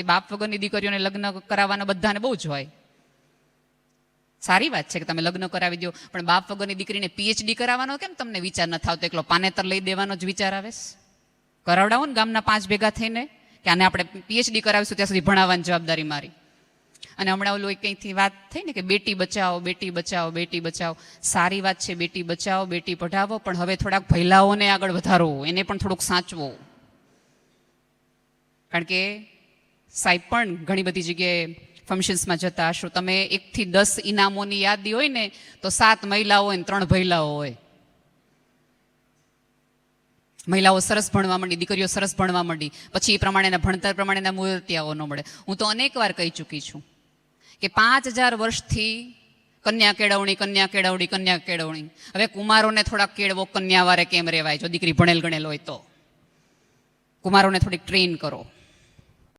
કે બાપ વગરની દીકરીઓને લગ્ન કરાવવાના બધાને બહુ જ હોય. સારી વાત છે કે તમે લગ્ન કરાવી દો, પણ બાપ વગરની દીકરીને પીએચડી કરાવવાનો કેમ તમને વિચાર ન થાવતો? એકલો પાનેતર લઈ દેવાનો જ વિચાર આવે? કરાવડાવો ને ગામના 5 ભેગા થઈને કે આને આપણે પીએચડી કરાવીશું ત્યાં સુધી ભણાવવાની જવાબદારી મારી. અને હમણાં ઓલું કંઈથી વાત થઈ ને કે બેટી બચાવો, બેટી બચાવો, બેટી બચાવો. સારી વાત છે, બેટી બચાવો, બેટી પઢાવો, પણ હવે થોડાક ભૈલાઓને આગળ વધારો, એને પણ થોડુંક સાચવો. કારણ કે સાહેબ પણ ઘણી બધી જગ્યાએ ફંક્શન્સમાં જતા હશો, તમે 1 થી 10 ઇનામોની યાદી હોય ને તો 7 મહિલાઓ હોય ને 3 ભૈલાઓ હોય. મહિલાઓ સરસ ભણવા માંડી, દીકરીઓ સરસ ભણવા માંડી, પછી એ પ્રમાણેના ભણતર પ્રમાણેના મૂર્તિયાઓ ન મળે. હું તો અનેક વાર કહી ચૂકી છું કે 5000 વર્ષથી કન્યા કેળવણી, કન્યા કેળવણી, કન્યા કેળવણી. હવે કુમારોને થોડાક કેળવો, કન્યાવારે કેમ રહેવાય? જો દીકરી ભણેલ ગણેલ હોય તો કુમારોને થોડીક ટ્રેન કરો.